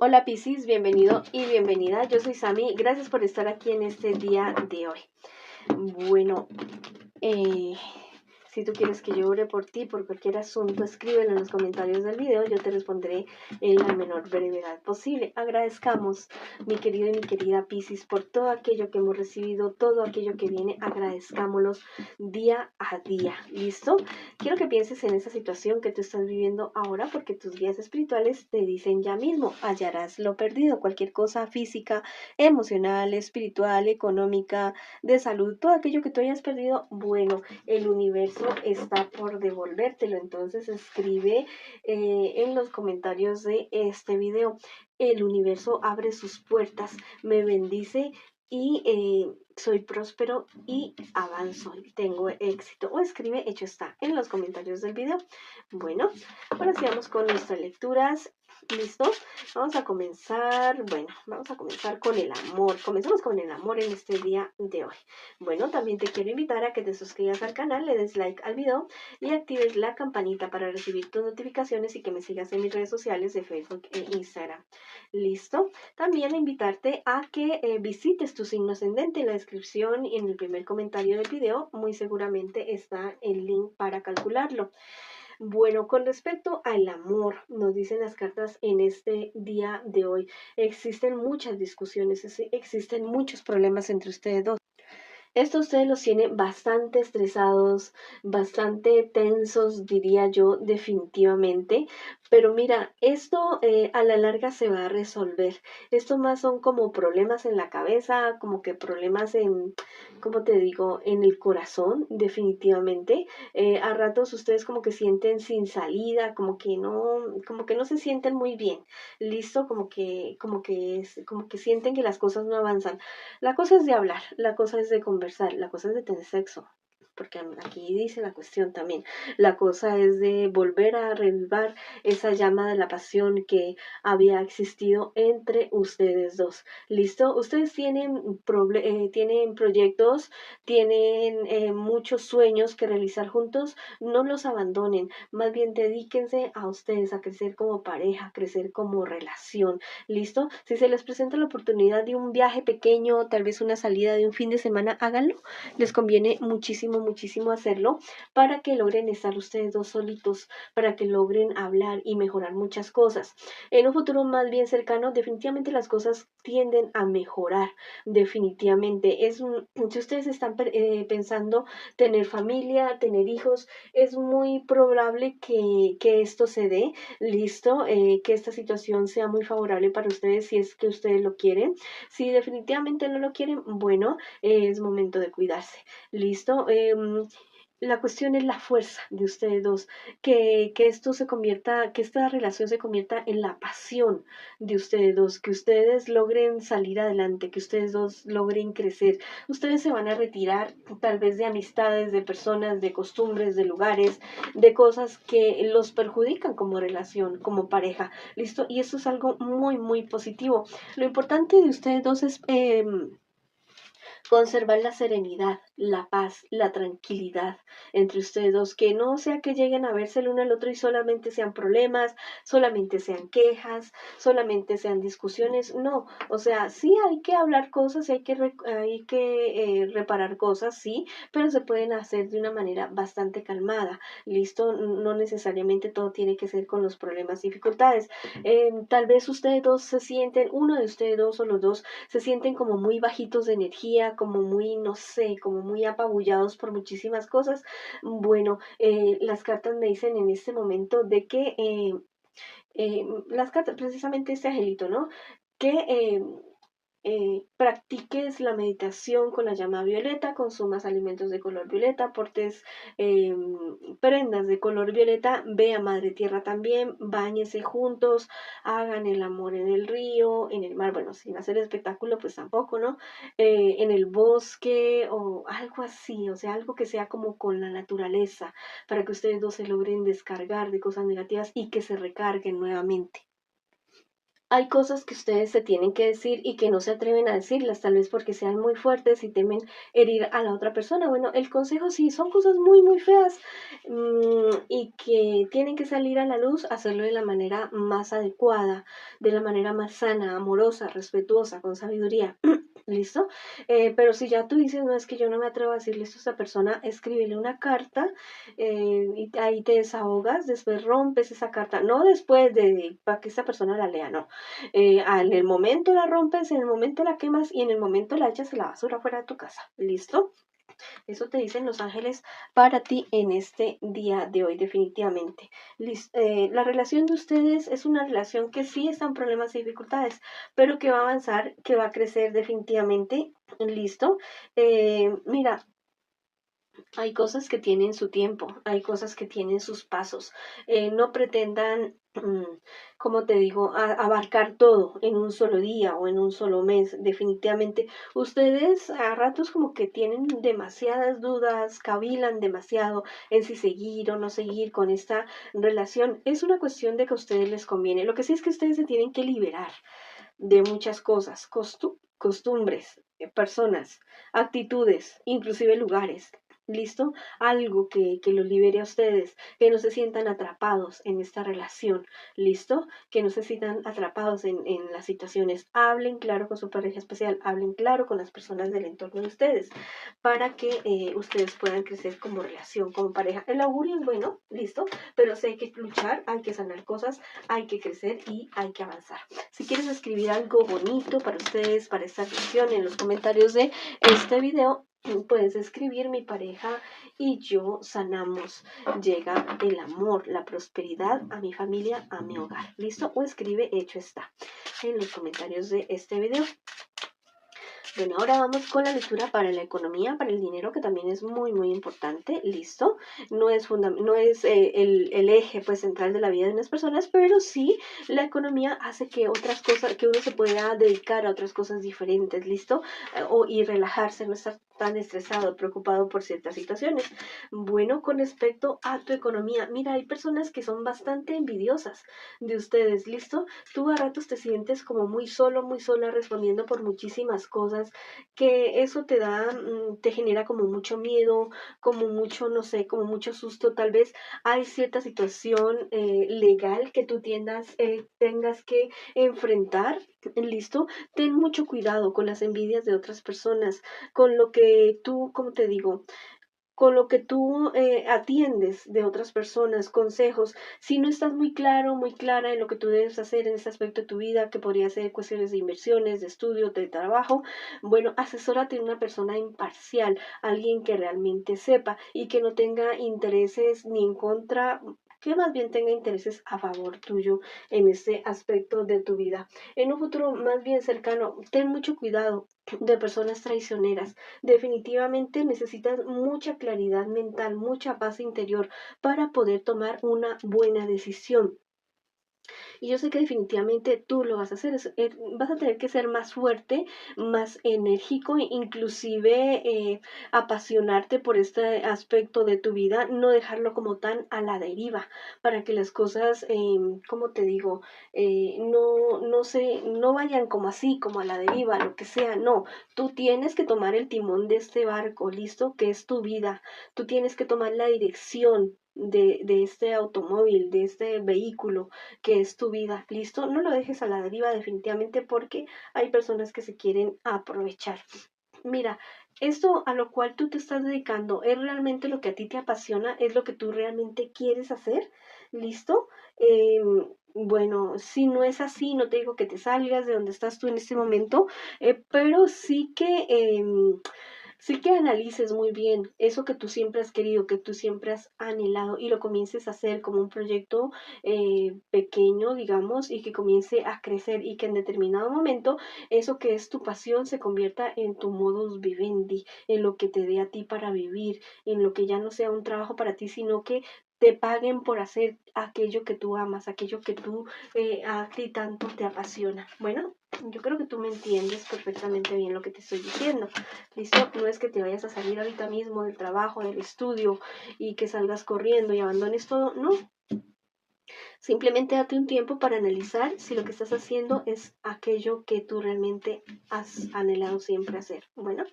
Hola Piscis, bienvenido y bienvenida. Yo soy Sami, gracias por estar aquí en este día de hoy. Bueno, eh, si tú quieres que yo ore por ti, por cualquier asunto, escríbelo en los comentarios del video, yo te responderé en la menor brevedad posible. Agradezcamos, mi querido y mi querida Piscis, por todo aquello que hemos recibido, todo aquello que viene, agradezcámoslos día a día. ¿Listo? Quiero que pienses en esa situación que tú estás viviendo ahora, porque tus guías espirituales te dicen ya mismo, hallarás lo perdido, cualquier cosa física, emocional, espiritual, económica, de salud, todo aquello que tú hayas perdido, bueno, el universo está por devolvértelo. Entonces escribe en los comentarios de este video: el universo abre sus puertas, me bendice y soy próspero y avanzo, tengo éxito. O escribe hecho está en los comentarios del video. Bueno, ahora sí vamos con nuestras lecturas. ¿Listo? Vamos a comenzar, vamos a comenzar con el amor. Comenzamos con el amor en este día de hoy. Bueno, también te quiero invitar a que te suscribas al canal, le des like al video y actives la campanita para recibir tus notificaciones y que me sigas en mis redes sociales de Facebook e Instagram. ¿Listo? También invitarte a que visites tu signo ascendente. En la descripción y en el primer comentario del video muy seguramente está el link para calcularlo. Bueno, con respecto al amor, nos dicen las cartas en este día de hoy, existen muchas discusiones, existen muchos problemas entre ustedes dos. Esto ustedes los tienen bastante estresados, bastante tensos, diría yo, definitivamente. Pero mira, esto a la larga se va a resolver. Esto más son como problemas en la cabeza, como que problemas en, ¿cómo te digo?, en el corazón, definitivamente. A ratos ustedes como que sienten sin salida, como que no se sienten muy bien. Listo, como que sienten que las cosas no avanzan. La cosa es de hablar, la cosa es de conversar, la cosa es de tener sexo, porque aquí dice la cuestión también. La cosa es de volver a revivar esa llama de la pasión que había existido entre ustedes dos. ¿Listo? Ustedes tienen proyectos, tienen muchos sueños que realizar juntos. No los abandonen, más bien dedíquense a ustedes, a crecer como pareja, a crecer como relación. ¿Listo? Si se les presenta la oportunidad de un viaje pequeño, tal vez una salida de un fin de semana, háganlo. Les conviene muchísimo, muchísimo hacerlo para que logren estar ustedes dos solitos, para que logren hablar y mejorar muchas cosas. En un futuro más bien cercano, definitivamente las cosas tienden a mejorar, definitivamente. Si ustedes están pensando tener familia, tener hijos, es muy probable que esto se dé. Listo, que esta situación sea muy favorable para ustedes si es que ustedes lo quieren. Si definitivamente no lo quieren, bueno, es momento de cuidarse. Listo. La cuestión es la fuerza de ustedes dos, que esto se convierta, que esta relación se convierta en la pasión de ustedes dos, que ustedes logren salir adelante, que ustedes dos logren crecer. Ustedes se van a retirar tal vez de amistades, de personas, de costumbres, de lugares, de cosas que los perjudican como relación, como pareja. ¿Listo? Y eso es algo muy, muy positivo. Lo importante de ustedes dos es conservar la serenidad, la paz, la tranquilidad entre ustedes dos, que no sea que lleguen a verse el uno al otro y solamente sean problemas, solamente sean quejas, solamente sean discusiones. No, o sea, sí hay que hablar cosas, hay que reparar cosas, sí, pero se pueden hacer de una manera bastante calmada. Listo, no necesariamente todo tiene que ser con los problemas y dificultades. Tal vez ustedes dos se sienten, uno de ustedes dos o los dos se sienten como muy bajitos de energía, como muy, no sé, como muy apabullados por muchísimas cosas. Bueno, las cartas me dicen en este momento de que las cartas, precisamente este angelito, ¿no? Que practiques la meditación con la llama violeta, consumas alimentos de color violeta, portes eh, prendas de color violeta, ve a Madre Tierra también, báñese juntos, hagan el amor en el río, en el mar, bueno, sin hacer espectáculo, pues tampoco, ¿no? En el bosque o algo así, o sea, algo que sea como con la naturaleza, para que ustedes dos se logren descargar de cosas negativas y que se recarguen nuevamente. hay cosas que ustedes se tienen que decir y que no se atreven a decirlas, tal vez porque sean muy fuertes y temen herir a la otra persona. Bueno, el consejo sí, son cosas muy, muy feas y que tienen que salir a la luz, hacerlo de la manera más adecuada, de la manera más sana, amorosa, respetuosa, con sabiduría. ¿Listo? Pero si ya tú dices, no, es que yo no me atrevo a decirle esto a esta persona, escríbele una carta y ahí te desahogas, después rompes esa carta, no después de para que esta persona la lea, no. En el momento la rompes, en el momento la quemas y en el momento la echas a la basura fuera de tu casa. ¿Listo? Eso te dicen los ángeles para ti en este día de hoy, definitivamente. La relación de ustedes es una relación que sí está en problemas y dificultades, pero que va a avanzar, que va a crecer definitivamente. Listo. Mira, hay cosas que tienen su tiempo, hay cosas que tienen sus pasos. No pretendan, como te digo, abarcar todo en un solo día o en un solo mes. Definitivamente, ustedes a ratos como que tienen demasiadas dudas, cavilan demasiado en si seguir o no seguir con esta relación. Es una cuestión de que a ustedes les conviene. Lo que sí es que ustedes se tienen que liberar de muchas cosas, costumbres, personas, actitudes, inclusive lugares. ¿Listo? Algo que los libere a ustedes, que no se sientan atrapados en esta relación. ¿Listo? Que no se sientan atrapados en las situaciones. Hablen claro con su pareja especial, hablen claro con las personas del entorno de ustedes, para que ustedes puedan crecer como relación, como pareja. El augurio es bueno, listo, pero sí hay que luchar, hay que sanar cosas, hay que crecer y hay que avanzar. Si quieres escribir algo bonito para ustedes, para esta sesión, en los comentarios de este video, puedes escribir: mi pareja y yo sanamos. Llega el amor, la prosperidad a mi familia, a mi hogar. ¿Listo? O escribe: hecho está, en los comentarios de este video. Bueno, ahora vamos con la lectura para la economía, para el dinero, que también es muy, muy importante. Listo. No es el eje pues central de la vida de unas personas, pero sí la economía hace que otras cosas, que uno se pueda dedicar a otras cosas diferentes. Listo. Y relajarse, no estar tan estresado, preocupado por ciertas situaciones. Bueno, con respecto a tu economía, mira, hay personas que son bastante envidiosas de ustedes. Listo. Tú a ratos te sientes como muy solo, muy sola, respondiendo por muchísimas cosas, que eso te da, te genera como mucho miedo, como mucho, no sé, como mucho susto. Tal vez hay cierta situación legal que tú tengas que enfrentar. Listo, ten mucho cuidado con las envidias de otras personas, con lo que tú, como te digo, con lo que tú atiendes de otras personas, consejos. Si no estás muy claro, muy clara en lo que tú debes hacer en ese aspecto de tu vida, que podría ser cuestiones de inversiones, de estudio, de trabajo, bueno, asesórate de una persona imparcial, alguien que realmente sepa y que no tenga intereses ni en contra, que más bien tenga intereses a favor tuyo en ese aspecto de tu vida. En un futuro más bien cercano, ten mucho cuidado de personas traicioneras. Definitivamente necesitas mucha claridad mental, mucha paz interior para poder tomar una buena decisión. Y yo sé que definitivamente tú lo vas a hacer. Vas a tener que ser más fuerte, más enérgico, inclusive apasionarte por este aspecto de tu vida, no dejarlo como tan a la deriva, para que las cosas, como te digo, no vayan como así, como a la deriva, lo que sea. No, tú tienes que tomar el timón de este barco, ¿listo? Que es tu vida. Tú tienes que tomar la dirección de este automóvil, de este vehículo que es tu vida. ¿Listo? No lo dejes a la deriva definitivamente, porque hay personas que se quieren aprovechar. Mira, esto a lo cual tú te estás dedicando es realmente lo que a ti te apasiona, es lo que tú realmente quieres hacer. ¿Listo? Bueno, si no es así, no te digo que te salgas de donde estás tú en este momento, pero sí que analices muy bien eso que tú siempre has querido, que tú siempre has anhelado, y lo comiences a hacer como un proyecto pequeño, digamos, y que comience a crecer, y que en determinado momento eso que es tu pasión se convierta en tu modus vivendi, en lo que te dé a ti para vivir, en lo que ya no sea un trabajo para ti, sino que te paguen por hacer aquello que tú amas, aquello que tú a ti tanto te apasiona. Bueno, yo creo que tú me entiendes perfectamente bien lo que te estoy diciendo. ¿Listo? No es que te vayas a salir ahorita mismo del trabajo, del estudio, y que salgas corriendo y abandones todo. No, Simplemente date un tiempo para analizar si lo que estás haciendo es aquello que tú realmente has anhelado siempre hacer. Bueno,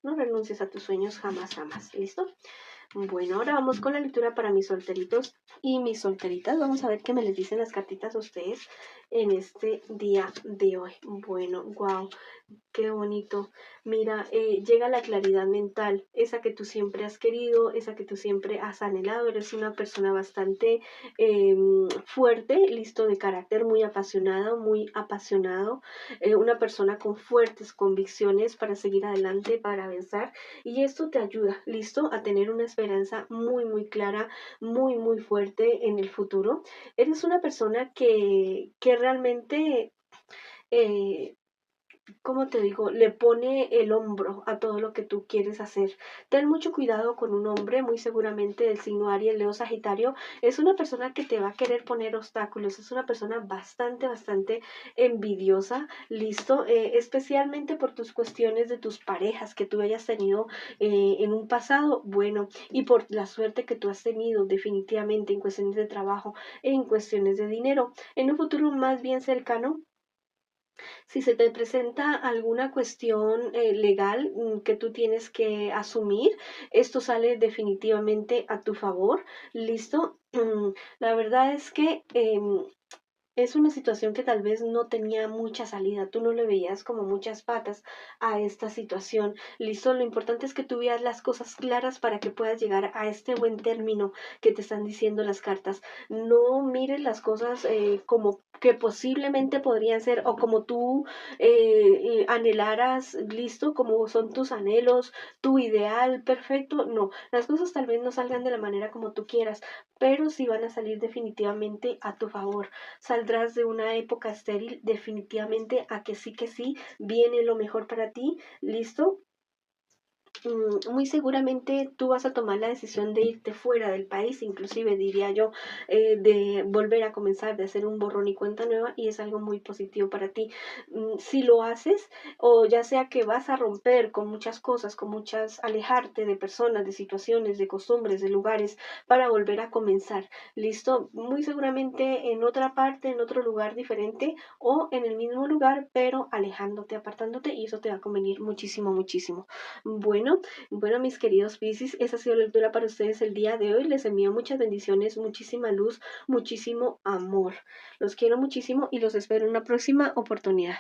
no renuncies a tus sueños jamás, jamás. ¿Listo? Bueno, ahora vamos con la lectura para mis solteritos y mis solteritas. Vamos a ver qué me les dicen las cartitas a ustedes en este día de hoy. Bueno, wow. Qué bonito. Mira, llega la claridad mental, esa que tú siempre has querido, esa que tú siempre has anhelado. Eres una persona bastante fuerte, listo de carácter, muy apasionado, muy apasionado, una persona con fuertes convicciones para seguir adelante, para avanzar. Y esto te ayuda, listo, a tener una esperanza muy, muy clara, muy, muy fuerte en el futuro. Eres una persona que realmente... Eh, como te digo, le pone el hombro a todo lo que tú quieres hacer. Ten mucho cuidado con un hombre, muy seguramente del signo Aries, Leo, Sagitario. Es una persona que te va a querer poner obstáculos, es una persona bastante, bastante envidiosa, listo, especialmente por tus cuestiones de tus parejas que tú hayas tenido en un pasado, bueno, y por la suerte que tú has tenido definitivamente en cuestiones de trabajo, en cuestiones de dinero. En un futuro más bien cercano, si se te presenta alguna cuestión legal que tú tienes que asumir, esto sale definitivamente a tu favor. ¿Listo? La verdad es que es una situación que tal vez no tenía mucha salida, tú no le veías como muchas patas a esta situación. Listo, lo importante es que tú veas las cosas claras para que puedas llegar a este buen término que te están diciendo las cartas. No mires las cosas como que posiblemente podrían ser o como tú anhelaras, listo, como son tus anhelos, tu ideal perfecto. No, las cosas tal vez no salgan de la manera como tú quieras, pero sí van a salir definitivamente a tu favor. Saldrás de una época estéril definitivamente a que sí, viene lo mejor para ti, ¿listo? Muy seguramente tú vas a tomar la decisión de irte fuera del país, inclusive diría yo, de volver a comenzar, de hacer un borrón y cuenta nueva, y es algo muy positivo para ti. Si lo haces, o ya sea que vas a romper con muchas cosas, con muchas, alejarte de personas, de situaciones, de costumbres, de lugares, para volver a comenzar, ¿listo? Muy seguramente en otra parte, en otro lugar diferente, o en el mismo lugar, pero alejándote, apartándote, y eso te va a convenir muchísimo, muchísimo. Bueno, bueno, mis queridos Piscis, esa ha sido la lectura para ustedes el día de hoy. Les envío muchas bendiciones, muchísima luz, muchísimo amor. Los quiero muchísimo y los espero en una próxima oportunidad.